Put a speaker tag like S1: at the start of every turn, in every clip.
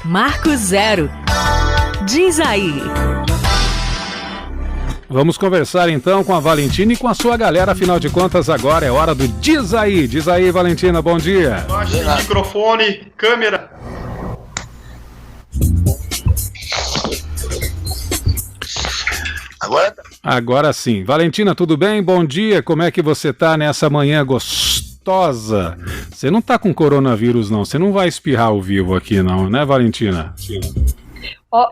S1: Marco Zero. Diz aí.
S2: Vamos conversar então com a Valentina e com a sua galera, afinal de contas agora é hora do Diz Aí. Diz aí, Valentina, bom dia.
S3: Baixe o microfone, câmera.
S2: Agora sim. Valentina, tudo bem? Bom dia, como é que você tá nessa manhã gostosa? Você não tá com coronavírus não, você não vai espirrar ao vivo aqui não, né, Valentina?
S4: Ó.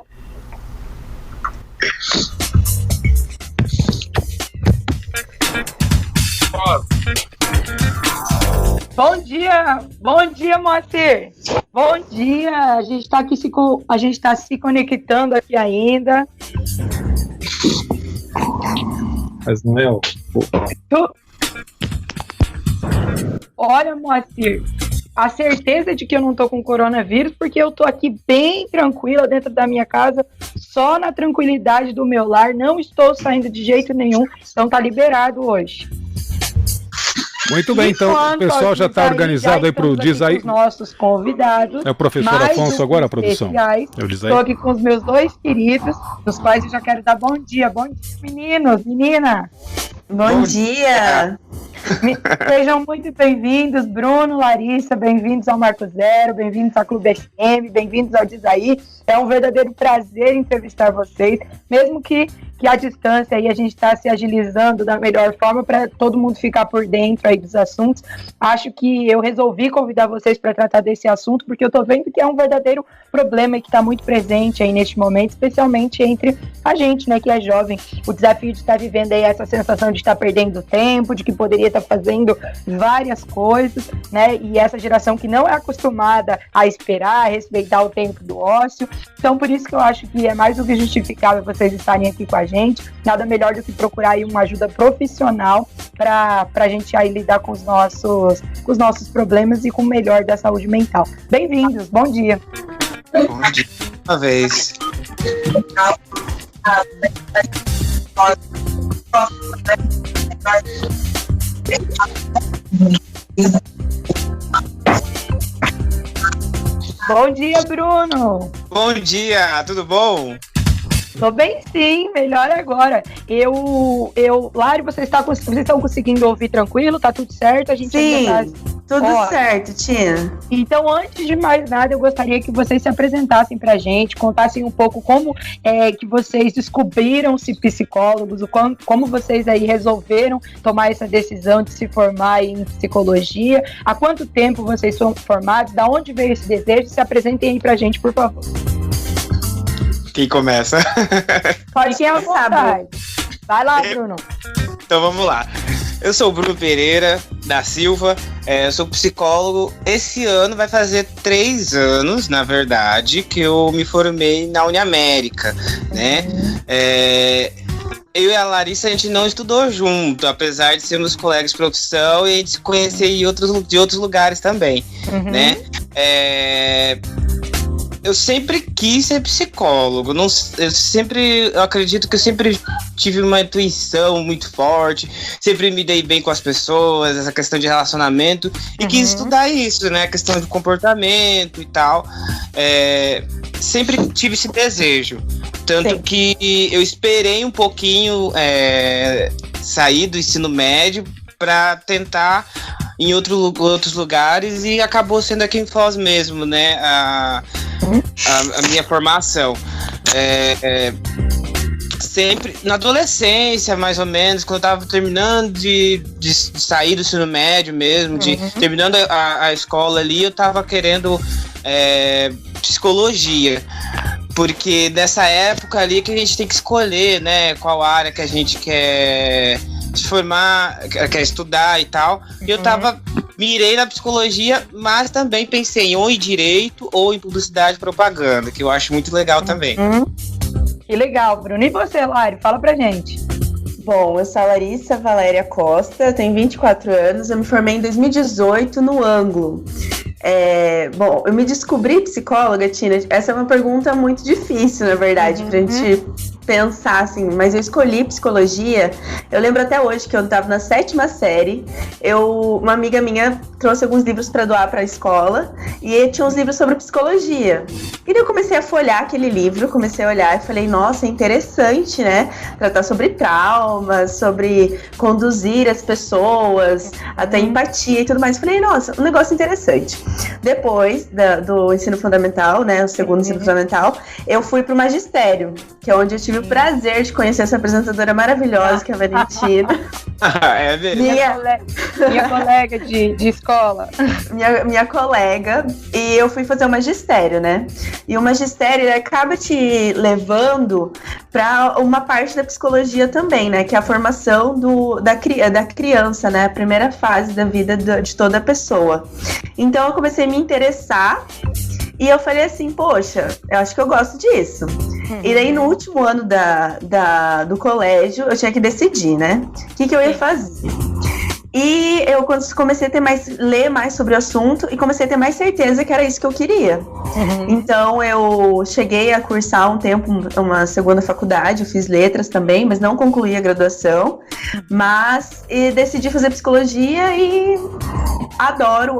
S4: Bom dia, Moacir. Bom dia. A gente tá se conectando aqui ainda.
S5: Mas não é o...
S4: Olha, Moacir, a certeza de que eu não tô com coronavírus, porque eu tô aqui bem tranquila dentro da minha casa, só na tranquilidade do meu lar, não estou saindo de jeito nenhum, então tá liberado hoje.
S2: Muito bem, então o pessoal já está organizado aí para o Diz Aí.
S4: Os nossos convidados.
S2: É o professor Afonso agora, a produção?
S4: Estou aqui com os meus dois queridos, dos quais eu já quero dar bom dia. Bom dia, meninos, menina.
S6: Bom dia.
S4: Sejam muito bem-vindos, Bruno, Larissa, bem-vindos ao Marco Zero, bem-vindos ao Clube SM, bem-vindos ao Diz Aí. É um verdadeiro prazer entrevistar vocês, mesmo que à distância aí a gente está se agilizando da melhor forma para todo mundo ficar por dentro aí dos assuntos. Acho que eu resolvi convidar vocês para tratar desse assunto, porque eu estou vendo que é um verdadeiro problema e que está muito presente aí neste momento, especialmente entre a gente, né, que é jovem. O desafio de estar vivendo aí essa sensação de estar perdendo tempo, de que poderia estar fazendo várias coisas, né, e essa geração que não é acostumada a esperar, a respeitar o tempo do ócio. Então, por isso que eu acho que é mais do que justificável vocês estarem aqui com a gente. Nada melhor do que procurar aí uma ajuda profissional para a gente aí lidar com os nossos problemas e com o melhor da saúde mental. Bem-vindos, bom dia.
S5: Bom dia, uma vez.
S4: Bom dia, Bruno.
S5: Bom dia, tudo bom?
S4: Tô bem sim, melhor agora. Lari, vocês estão conseguindo ouvir tranquilo? Tá tudo certo? A gente
S6: sim, tudo certo, Tina.
S4: Então, antes de mais nada, eu gostaria que vocês se apresentassem pra gente, contassem um pouco como que vocês descobriram-se psicólogos, como vocês aí resolveram tomar essa decisão de se formar em psicologia, há quanto tempo vocês são formados, da onde veio esse desejo? Se apresentem aí pra gente, por favor.
S5: Quem começa?
S4: Pode ir à vontade. Vai lá, Bruno.
S5: Então vamos lá. Eu sou o Bruno Pereira da Silva, sou psicólogo. Esse ano vai fazer 3 anos, na verdade, que eu me formei na Uniamérica, né? Eu e a Larissa, a gente não estudou junto, apesar de sermos colegas de profissão e a gente se conhecer de outros lugares também, né? Eu sempre quis ser psicólogo. Eu acredito que eu sempre tive uma intuição muito forte, sempre me dei bem com as pessoas, essa questão de relacionamento, e quis estudar isso, né? A questão de comportamento e tal. Sempre tive esse desejo. Tanto que eu esperei um pouquinho sair do ensino médio para tentar em outros lugares, e acabou sendo aqui em Foz mesmo, né? A minha formação. Sempre na adolescência, mais ou menos, quando eu tava terminando de sair do ensino médio mesmo, terminando a escola ali, eu tava querendo psicologia. Porque nessa época ali que a gente tem que escolher, né, qual área que a gente quer se formar, quer estudar e tal. E eu mirei na psicologia, mas também pensei ou em direito ou em publicidade e propaganda, que eu acho muito legal também.
S4: Que legal, Bruno. E você, Lari? Fala pra gente.
S6: Bom, eu sou a Larissa Valéria Costa, eu tenho 24 anos, eu me formei em 2018 no Ângulo. Bom, eu me descobri psicóloga, Tina. Essa é uma pergunta muito difícil, na verdade, pra gente pensar assim, mas eu escolhi psicologia. Eu lembro até hoje que eu estava na 7ª série. Uma amiga minha trouxe alguns livros para doar para a escola e tinha uns livros sobre psicologia. E daí eu comecei a folhear aquele livro, comecei a olhar e falei, nossa, é interessante, né? Tratar sobre traumas, sobre conduzir as pessoas, até empatia e tudo mais. Falei, nossa, um negócio interessante. Depois do ensino fundamental, né, o segundo ensino fundamental, eu fui para o magistério, que é onde eu tive o prazer de conhecer essa apresentadora maravilhosa, que é a Valentina.
S5: É mesmo.
S4: Minha colega de escola.
S6: Minha colega. E eu fui fazer o magistério, né? E o magistério ele acaba te levando para uma parte da psicologia também, né? Que é a formação da criança, né? A primeira fase da vida de toda pessoa. Então eu comecei a me interessar. E eu falei assim, poxa, eu acho que eu gosto disso. E daí no último ano do colégio, eu tinha que decidir, né? O que eu ia fazer. E eu comecei a ler mais sobre o assunto e comecei a ter mais certeza que era isso que eu queria. Então eu cheguei a cursar um tempo uma segunda faculdade, eu fiz letras também, mas não concluí a graduação. Mas decidi fazer psicologia e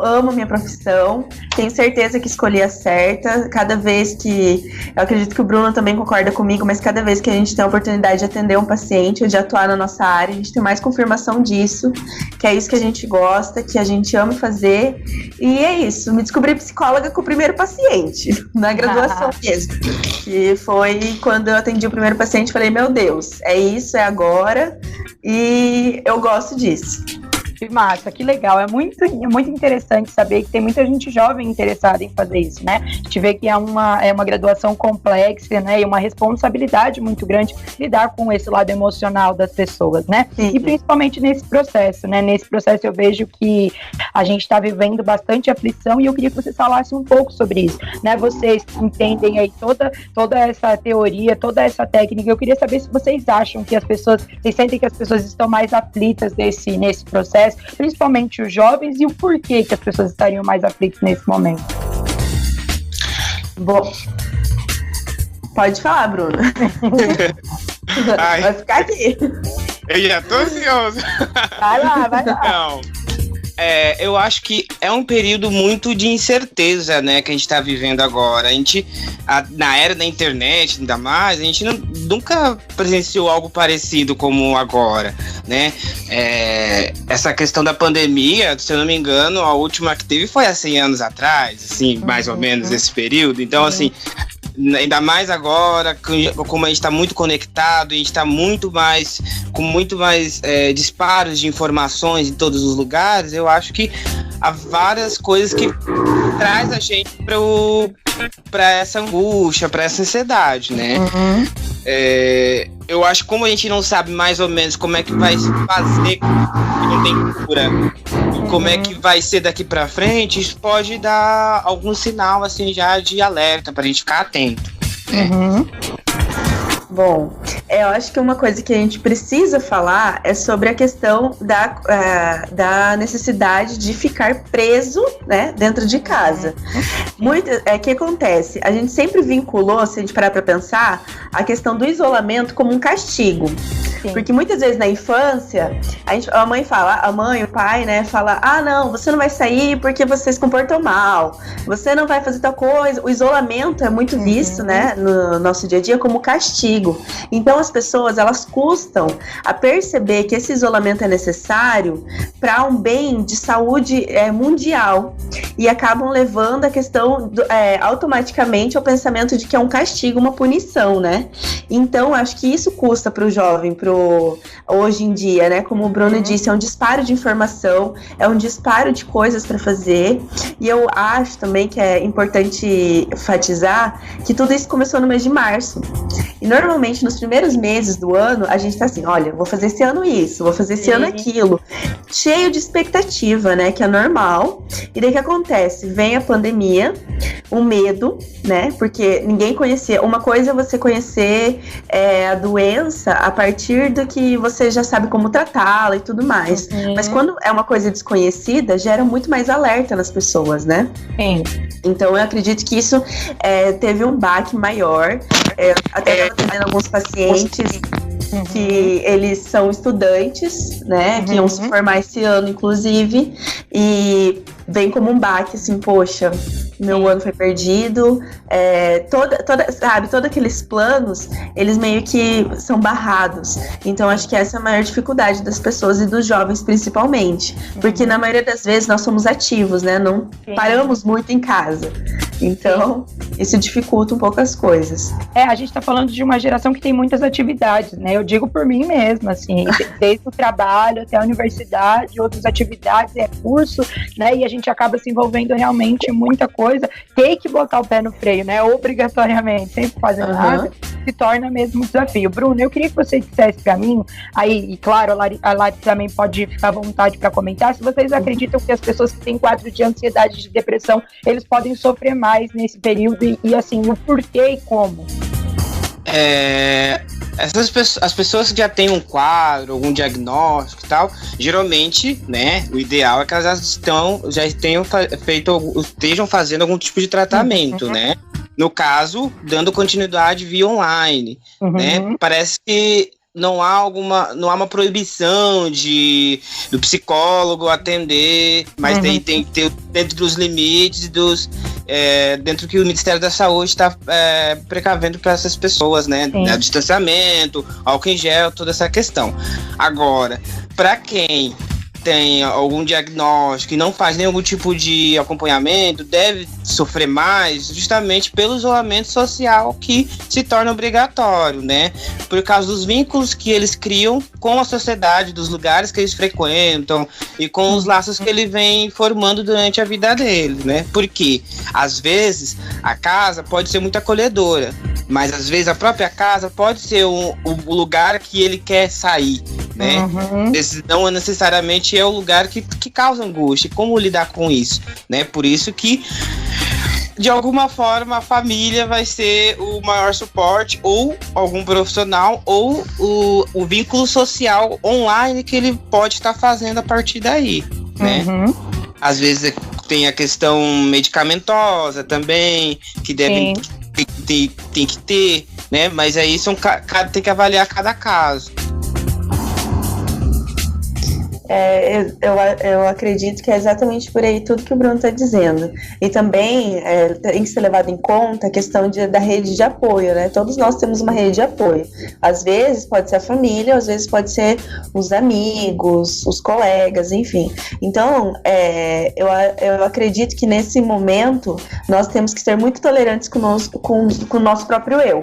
S6: amo minha profissão. Tenho certeza que escolhi a certa. Cada vez que... Eu acredito que o Bruno também concorda comigo, mas cada vez que a gente tem a oportunidade de atender um paciente ou de atuar na nossa área, a gente tem mais confirmação disso, que é isso que a gente gosta, que a gente ama fazer. E é isso. Me descobri psicóloga com o primeiro paciente, na graduação mesmo. Que foi quando eu atendi o primeiro paciente, falei, meu Deus, é isso, é agora. E eu gosto disso.
S4: Que massa, que legal. É muito interessante saber que tem muita gente jovem interessada em fazer isso, né? A gente vê que é uma graduação complexa, né? E uma responsabilidade muito grande lidar com esse lado emocional das pessoas, né? Sim. E principalmente nesse processo, né? Nesse processo eu vejo que a gente está vivendo bastante aflição e eu queria que você falasse um pouco sobre isso, né? Vocês entendem aí toda essa teoria, toda essa técnica. Eu queria saber se vocês acham que vocês sentem que as pessoas estão mais aflitas nesse processo, principalmente os jovens, e o porquê que as pessoas estariam mais aflitas nesse momento.
S6: Bom, pode falar, Bruno. Vai ficar aqui.
S5: Eu já tô ansioso.
S4: Vai lá.
S5: Não. Eu acho que é um período muito de incerteza, né, que a gente está vivendo agora. Na era da internet, ainda mais, a gente nunca presenciou algo parecido como agora, né? Essa questão da pandemia, se eu não me engano, a última que teve foi há 100 anos atrás, assim, mais ou menos esse período. Então, assim, ainda mais agora, como a gente está muito conectado, a gente está com muito mais disparos de informações em todos os lugares, eu acho que há várias coisas que traz a gente para essa angústia, para essa ansiedade, né? Eu acho que como a gente não sabe mais ou menos como é que vai se fazer, não tem cura, e como é que vai ser daqui para frente, isso pode dar algum sinal assim já de alerta pra gente ficar atento.
S6: Bom, eu acho que uma coisa que a gente precisa falar é sobre a questão da necessidade de ficar preso, né, dentro de casa. O que acontece? A gente sempre vinculou, se a gente parar para pensar, a questão do isolamento como um castigo. Sim. Porque muitas vezes na infância, a mãe, o pai, né, fala, não, você não vai sair porque você se comportou mal, você não vai fazer tal coisa. O isolamento é muito visto, né, no nosso dia a dia como castigo. Então as pessoas, elas custam a perceber que esse isolamento é necessário para um bem de saúde mundial e acabam levando a questão automaticamente ao pensamento de que é um castigo, uma punição, né? Então acho que isso custa para o jovem, hoje em dia, né? Como o Bruno disse, é um disparo de informação, é um disparo de coisas para fazer, e eu acho também que é importante enfatizar que tudo isso começou no mês de março. E normalmente nos primeiros meses do ano a gente tá assim, olha, vou fazer esse ano isso, vou fazer esse ano aquilo, cheio de expectativa, né, que é normal. E daí o que acontece? Vem a pandemia, o medo, né, porque ninguém conhecia. Uma coisa é você conhecer a doença a partir partir do que você já sabe como tratá-la e tudo mais. Mas quando é uma coisa desconhecida, gera muito mais alerta nas pessoas, né?
S4: Sim.
S6: Então eu acredito que isso teve um baque maior. Até estava atendendo alguns pacientes que eles são estudantes, né? Que iam se formar esse ano, inclusive, e vem como um baque, assim, poxa, meu ano foi perdido. Todos aqueles planos, eles meio que são barrados. Então, acho que essa é a maior dificuldade das pessoas e dos jovens, principalmente. Porque, na maioria das vezes, nós somos ativos, né? Não paramos muito em casa. Então, isso dificulta um pouco as coisas.
S4: A gente tá falando de uma geração que tem muitas atividades, né? Eu digo por mim mesma, assim, desde o trabalho até a universidade, outras atividades, curso, né? E a gente acaba se envolvendo realmente em muita coisa. Tem que botar o pé no freio, né? Obrigatoriamente, sempre fazendo nada, se torna mesmo um desafio. Bruno, eu queria que você dissesse pra mim, aí, e claro, a Lari também pode ficar à vontade para comentar, se vocês acreditam que as pessoas que têm quadro de ansiedade, de depressão, eles podem sofrer mais nesse período e assim, o porquê e como?
S5: As pessoas que já têm um quadro, algum diagnóstico e tal, geralmente, né, o ideal é que elas já estejam fazendo algum tipo de tratamento, né? No caso, dando continuidade via online, né? Parece que não há uma proibição do psicólogo atender, mas tem que ter dentro dos limites dentro do que o Ministério da Saúde está precavendo para essas pessoas, né? Distanciamento, álcool em gel, toda essa questão. Agora, para quem tem algum diagnóstico e não faz nenhum tipo de acompanhamento, deve sofrer mais justamente pelo isolamento social que se torna obrigatório, né? Por causa dos vínculos que eles criam com a sociedade, dos lugares que eles frequentam e com os laços que ele vem formando durante a vida deles, né? Porque, às vezes, a casa pode ser muito acolhedora, mas às vezes a própria casa pode ser o lugar que ele quer sair, né? Esse não necessariamente é o lugar que causa angústia. Como lidar com isso, né? Por isso que, de alguma forma, a família vai ser o maior suporte, ou algum profissional, ou o vínculo social online que ele pode estar fazendo a partir daí, né? Às vezes tem a questão medicamentosa também, que tem que ter, né? Mas aí tem que avaliar cada caso.
S6: Eu acredito que é exatamente por aí tudo que o Bruno está dizendo. E também tem que ser levado em conta a questão da rede de apoio, né? Todos nós temos uma rede de apoio. Às vezes pode ser a família, às vezes pode ser os amigos, os colegas, enfim. Então, eu acredito que nesse momento nós temos que ser muito tolerantes com o nosso próprio eu.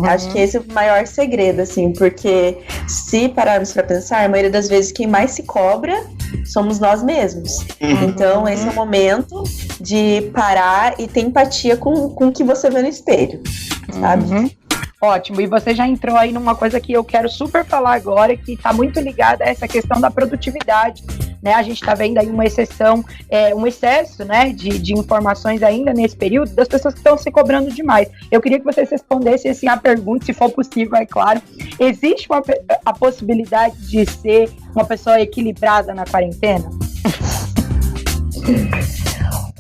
S6: Acho que esse é o maior segredo, assim, porque se pararmos para pensar, a maioria das vezes quem mais se cobra somos nós mesmos. Então esse é o momento de parar e ter empatia com o que você vê no espelho, sabe?
S4: Ótimo, e você já entrou aí numa coisa que eu quero super falar agora, que está muito ligada a essa questão da produtividade, né? A gente está vendo aí uma exceção, um excesso, né, de informações ainda nesse período, das pessoas que estão se cobrando demais. Eu queria que vocês respondessem assim, a pergunta, se for possível, é claro. Existe a possibilidade de ser uma pessoa equilibrada na quarentena?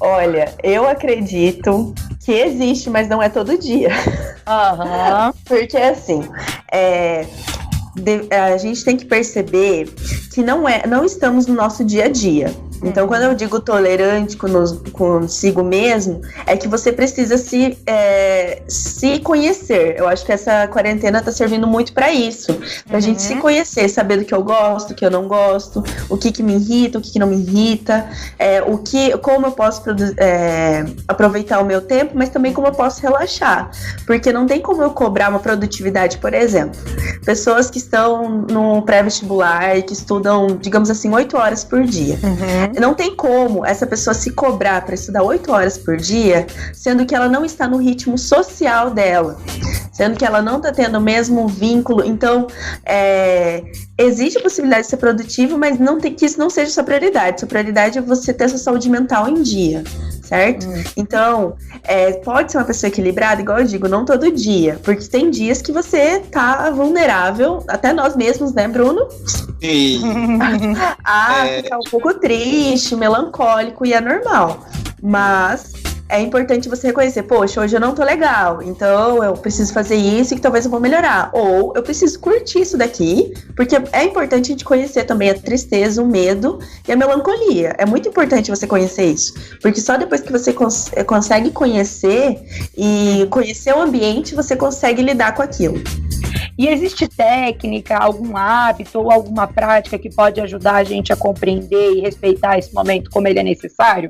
S6: Olha, eu acredito que existe, mas não é todo dia. Porque assim, a gente tem que perceber que não estamos no nosso dia a dia. Então, quando eu digo tolerante consigo mesmo, é que você precisa se conhecer. Eu acho que essa quarentena tá servindo muito para isso. Pra gente se conhecer, saber do que eu gosto, do que eu não gosto, o que me irrita, o que não me irrita, como eu posso aproveitar o meu tempo, mas também como eu posso relaxar. Porque não tem como eu cobrar uma produtividade, por exemplo. Pessoas que estão no pré-vestibular e que estudam, digamos assim, 8 horas por dia. Não tem como essa pessoa se cobrar para estudar 8 horas por dia, sendo que ela não está no ritmo social dela, sendo que ela não está tendo o mesmo vínculo. Então, existe a possibilidade de ser produtivo, mas que isso não seja sua prioridade. Sua prioridade é você ter sua saúde mental em dia, certo? Então, pode ser uma pessoa equilibrada, igual eu digo, não todo dia, porque tem dias que você tá vulnerável, até nós mesmos, né, Bruno?
S5: Sim.
S6: Ficar um pouco triste, melancólico, e é normal. Mas é importante você reconhecer, poxa, hoje eu não tô legal, então eu preciso fazer isso e que talvez eu vou melhorar. Ou eu preciso curtir isso daqui, porque é importante a gente conhecer também a tristeza, o medo e a melancolia. É muito importante você conhecer isso, porque só depois que você consegue conhecer e conhecer o ambiente, você consegue lidar com aquilo.
S4: E existe técnica, algum hábito ou alguma prática que pode ajudar a gente a compreender e respeitar esse momento como ele é necessário?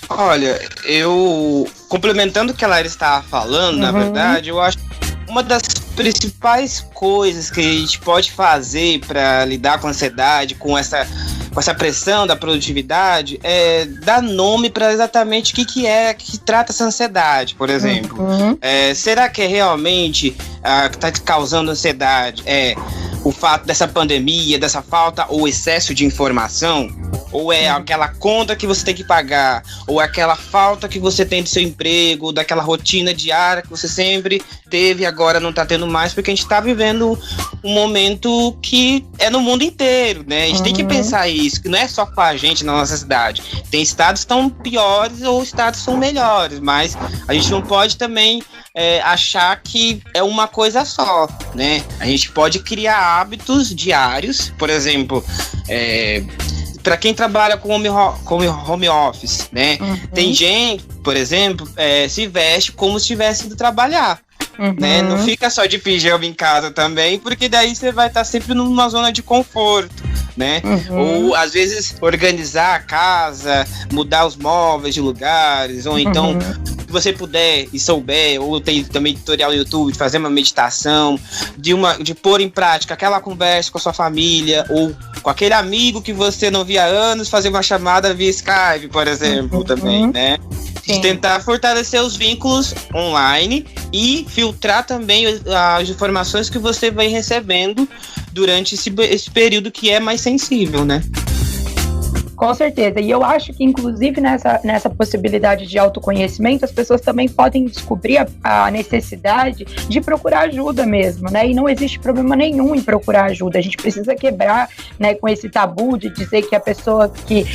S5: Olha, eu complementando o que a Lara estava falando, na verdade, eu acho que uma das principais coisas que a gente pode fazer para lidar com a ansiedade, com essa pressão da produtividade, é dar nome para exatamente o que trata essa ansiedade, por exemplo. Será que é realmente que está causando ansiedade? O fato dessa pandemia, dessa falta ou excesso de informação? Ou é aquela conta que você tem que pagar? Ou é aquela falta que você tem do seu emprego, daquela rotina diária que você sempre teve e agora não está tendo mais? Porque a gente está vivendo um momento que é no mundo inteiro, né? A gente tem que pensar isso, que não é só com a gente na nossa cidade. Tem estados que estão piores ou estados que são melhores, mas a gente não pode também achar que é uma coisa só, né? A gente pode criar hábitos diários, por exemplo, para quem trabalha com home office, né? Tem gente, por exemplo, se veste como se estivesse indo trabalhar. Né? Não fica só de pijama em casa também, porque daí você vai estar sempre numa zona de conforto, né? Ou às vezes organizar a casa, mudar os móveis de lugares, ou então, se você puder e souber, ou tem também tutorial no YouTube de fazer uma meditação, de pôr em prática aquela conversa com a sua família, ou com aquele amigo que você não via há anos, fazer uma chamada via Skype, por exemplo, também, né? De tentar fortalecer os vínculos online e filtrar também as informações que você vai recebendo durante esse período que é mais sensível, né?
S4: Com certeza, e eu acho que inclusive nessa possibilidade de autoconhecimento, as pessoas também podem descobrir a necessidade de procurar ajuda mesmo, né? E não existe problema nenhum em procurar ajuda. A gente precisa quebrar, né, com esse tabu de dizer que a pessoa que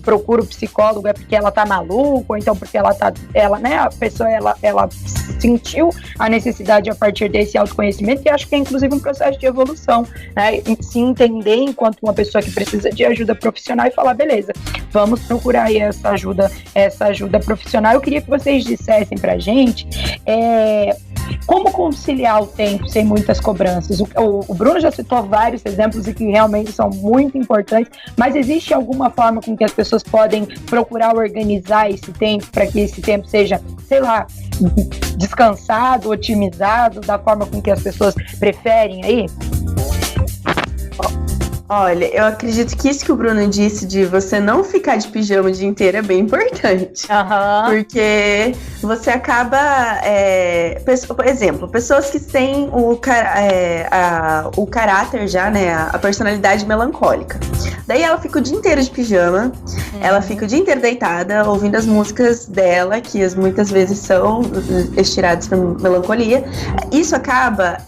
S4: procura o psicólogo é porque ela tá maluca, ou então porque a pessoa sentiu a necessidade a partir desse autoconhecimento, e acho que é inclusive um processo de evolução, né? Se entender enquanto uma pessoa que precisa de ajuda profissional e falar, beleza, vamos procurar aí essa ajuda profissional. Eu queria que vocês dissessem pra gente como conciliar o tempo sem muitas cobranças. O Bruno já citou vários exemplos e que realmente são muito importantes, mas existe alguma forma com que as pessoas podem procurar organizar esse tempo para que esse tempo seja, sei lá, descansado, otimizado, da forma com que as pessoas preferem aí?
S6: Olha, eu acredito que isso que o Bruno disse de você não ficar de pijama o dia inteiro é bem importante. Porque você acaba... por exemplo, pessoas que têm o caráter já, né? A personalidade melancólica. Daí ela fica o dia inteiro de pijama, ela fica o dia inteiro deitada, ouvindo as músicas dela, que muitas vezes são estiradas para melancolia. Isso acaba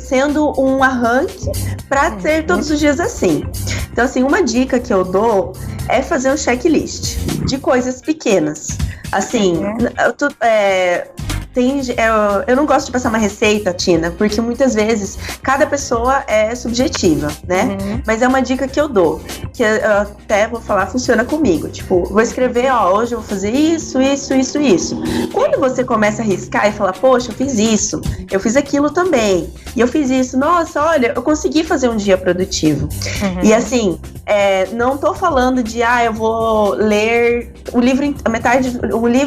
S6: sendo um arranque para ser todos os dias assim. Então, assim, uma dica que eu dou é fazer um checklist de coisas pequenas. Assim, eu não gosto de passar uma receita, Tina, porque muitas vezes cada pessoa é subjetiva, né? Mas é uma dica que eu dou, que eu até vou falar, funciona comigo. Tipo, vou escrever, hoje eu vou fazer isso. Quando você começa a riscar e falar, poxa, eu fiz isso, eu fiz aquilo também, e eu fiz isso, nossa, olha, eu consegui fazer um dia produtivo. E assim, não tô falando de, eu vou ler o livro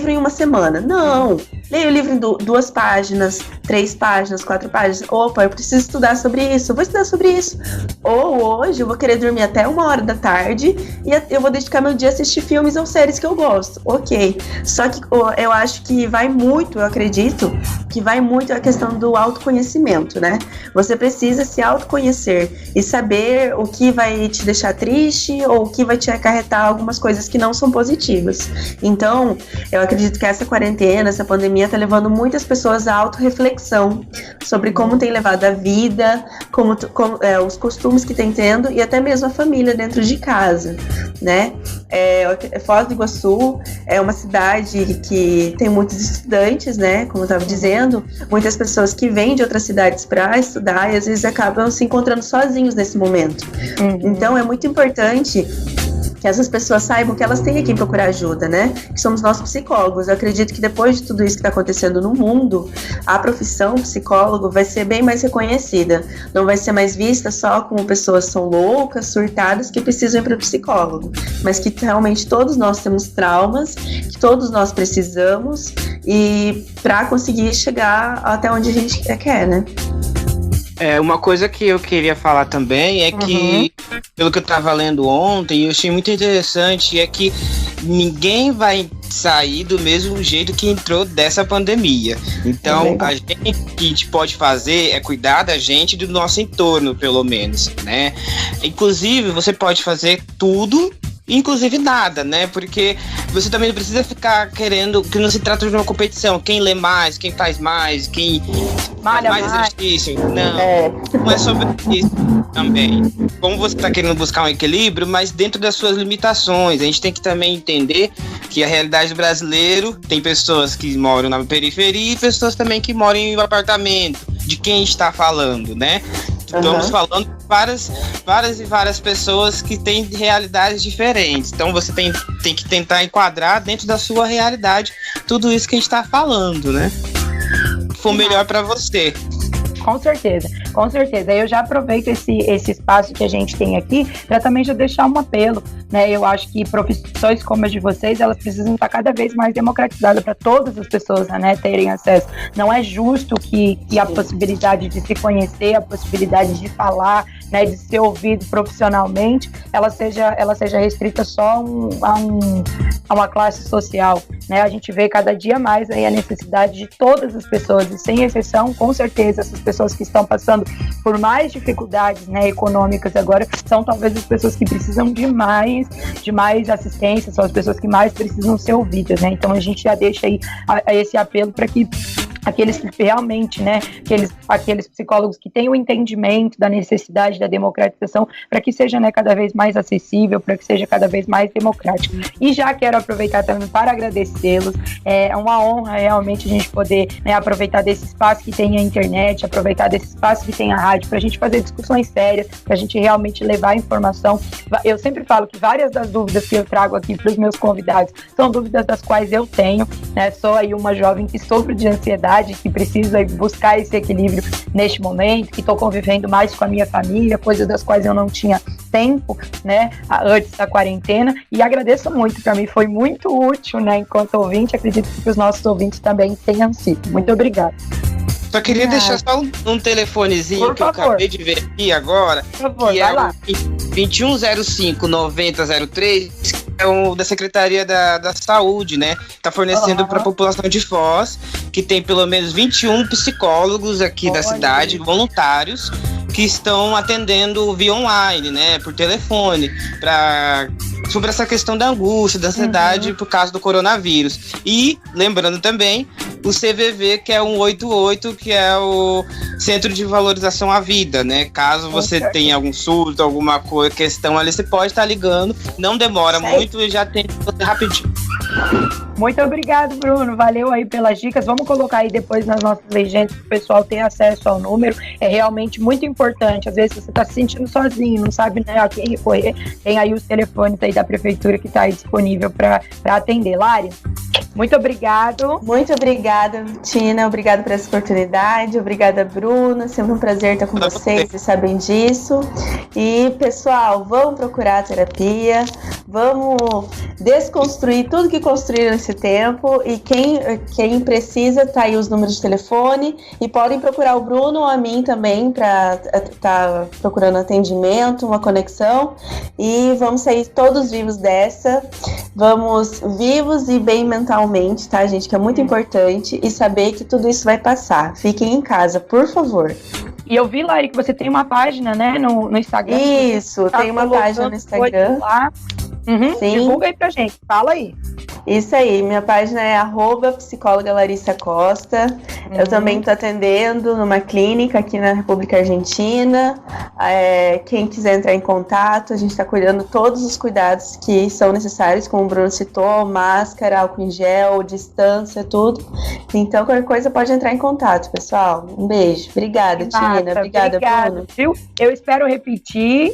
S6: em uma semana. Não. Leio o livro em 2 páginas, 3 páginas, 4 páginas. Opa, eu preciso estudar sobre isso, eu vou estudar sobre isso. Ou hoje eu vou querer dormir até 1h da tarde e eu vou dedicar meu dia a assistir filmes ou séries que eu gosto. Ok. Só que eu acho que vai muito, eu acredito, que vai muito a questão do autoconhecimento, né? Você precisa se autoconhecer e saber o que vai te deixar triste ou o que vai te acarretar algumas coisas que não são positivas. Então, eu acredito que essa quarentena, essa pandemia tá levando muitas pessoas à autorreflexão sobre como tem levado a vida, os costumes que tem tendo e até mesmo a família dentro de casa, né? Foz do Iguaçu é uma cidade que tem muitos estudantes, né? Como eu estava dizendo, muitas pessoas que vêm de outras cidades para estudar e às vezes acabam se encontrando sozinhos nesse momento. Então é muito importante que essas pessoas saibam que elas têm a quem procurar ajuda, né? Que somos nós psicólogos. Eu acredito que depois de tudo isso que está acontecendo no mundo, a profissão psicólogo vai ser bem mais reconhecida. Não vai ser mais vista só como pessoas que são loucas, surtadas, que precisam ir para o psicólogo. Mas que realmente todos nós temos traumas, que todos nós precisamos e para conseguir chegar até onde a gente quer, né?
S5: Uma coisa que eu queria falar também é que, pelo que eu estava lendo ontem, eu achei muito interessante, é que ninguém vai sair do mesmo jeito que entrou dessa pandemia. Então, a gente que a gente pode fazer é cuidar da gente e do nosso entorno, pelo menos, né? Inclusive, você pode fazer tudo, inclusive nada, né? Porque você também não precisa ficar querendo, que não se trata de uma competição, quem lê mais, quem faz mais, quem faz mais exercício. Não é sobre isso também. Como você está querendo buscar um equilíbrio, mas dentro das suas limitações. A gente tem que também entender que a realidade do brasileiro tem pessoas que moram na periferia e pessoas também que moram em um apartamento. De quem está falando, né? Estamos falando de várias pessoas que têm realidades diferentes. Então você tem que tentar enquadrar dentro da sua realidade tudo isso que a gente está falando, né? Que for melhor para você.
S4: Com certeza, com certeza. Eu já aproveito esse espaço que a gente tem aqui para também já deixar um apelo, né? Eu acho que profissões como as de vocês, elas precisam estar cada vez mais democratizadas para todas as pessoas, né, terem acesso. Não é justo que a possibilidade de se conhecer, a possibilidade de falar, né, de ser ouvido profissionalmente, ela seja restrita só a uma classe social, né? A gente vê cada dia mais aí a necessidade de todas as pessoas, e sem exceção, com certeza, essas pessoas que estão passando por mais dificuldades, né, econômicas agora, são talvez as pessoas que precisam de mais assistência, são as pessoas que mais precisam ser ouvidas, né? Então a gente já deixa aí esse apelo para que aqueles que realmente, né, aqueles psicólogos que têm o entendimento da necessidade da democratização, para que seja, né, cada vez mais acessível, para que seja cada vez mais democrático. E já quero aproveitar também para agradecê-los, é uma honra realmente a gente poder, né, aproveitar desse espaço que tem a internet, aproveitar desse espaço que tem a rádio, para a gente fazer discussões sérias, para a gente realmente levar informação. Eu sempre falo que várias das dúvidas que eu trago aqui para os meus convidados são dúvidas das quais eu tenho, né, sou aí uma jovem que sofre de ansiedade, que precisa buscar esse equilíbrio neste momento, que estou convivendo mais com a minha família, coisas das quais eu não tinha tempo, né, antes da quarentena, e agradeço muito, para mim foi muito útil, né, enquanto ouvinte, acredito que os nossos ouvintes também tenham sido. Muito obrigada.
S5: Só queria deixar só um telefonezinho que eu acabei de ver aqui agora,
S4: por favor,
S5: que é o 2105-9003, que é o da Secretaria da Saúde, né? Tá fornecendo para a população de Foz, que tem pelo menos 21 psicólogos aqui da cidade, voluntários, que estão atendendo via online, né? Por telefone, sobre essa questão da angústia, da ansiedade por causa do coronavírus. E, lembrando também, o CVV, que é 188, que é o Centro de Valorização à Vida, né? Caso você tenha algum surto, alguma questão ali, você pode estar ligando, não demora muito e já tem você rapidinho.
S4: Muito obrigado, Bruno. Valeu aí pelas dicas. Vamos colocar aí depois nas nossas legendas para o pessoal ter acesso ao número. É realmente muito importante. Às vezes você está se sentindo sozinho, não sabe, né, a quem recorrer. Tem aí os telefones aí da prefeitura que está aí disponível para atender. Lari, muito obrigado.
S6: Muito obrigada, Tina. Obrigada por essa oportunidade. Obrigada, Bruno. Sempre um prazer estar com vocês, vocês sabem disso. E, pessoal, vamos procurar a terapia. Vamos desconstruir tudo que construíram nesse esse tempo. E quem precisa, tá aí os números de telefone. E podem procurar o Bruno ou a mim também para estar procurando atendimento, uma conexão. E vamos sair todos vivos dessa. Vamos vivos e bem mentalmente, tá, gente? Que é muito importante. E saber que tudo isso vai passar. Fiquem em casa, por favor.
S4: E eu vi, Lari, que você tem uma página, né, no Instagram.
S6: Isso, tem uma página no Instagram.
S4: Lá.
S6: Sim.
S4: Divulga aí pra gente, fala aí.
S6: Isso aí, minha página é @psicóloga Larissa Costa. Eu também estou atendendo numa clínica aqui na República Argentina. Quem quiser entrar em contato, a gente está cuidando todos os cuidados que são necessários, como o Bruno citou, máscara, álcool em gel, distância, tudo. Então, qualquer coisa pode entrar em contato, pessoal. Um beijo. Obrigada, Tina. Obrigada, Bruno.
S4: Viu? Eu espero repetir.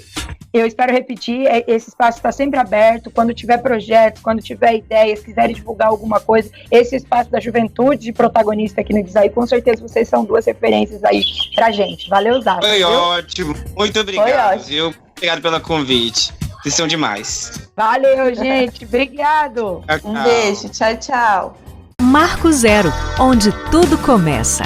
S4: Esse espaço está sempre aberto. Quando tiver projetos, quando tiver ideias, quiserem divulgar alguma coisa, esse espaço da juventude protagonista aqui no Diz Aí, com certeza vocês são 2 referências aí pra gente. Valeu, Zara.
S5: Foi ótimo. Muito obrigado, viu? Obrigado pelo convite. Vocês são demais.
S4: Valeu, gente. Obrigado.
S6: Um beijo. Tchau, tchau.
S1: Marco Zero, onde tudo começa.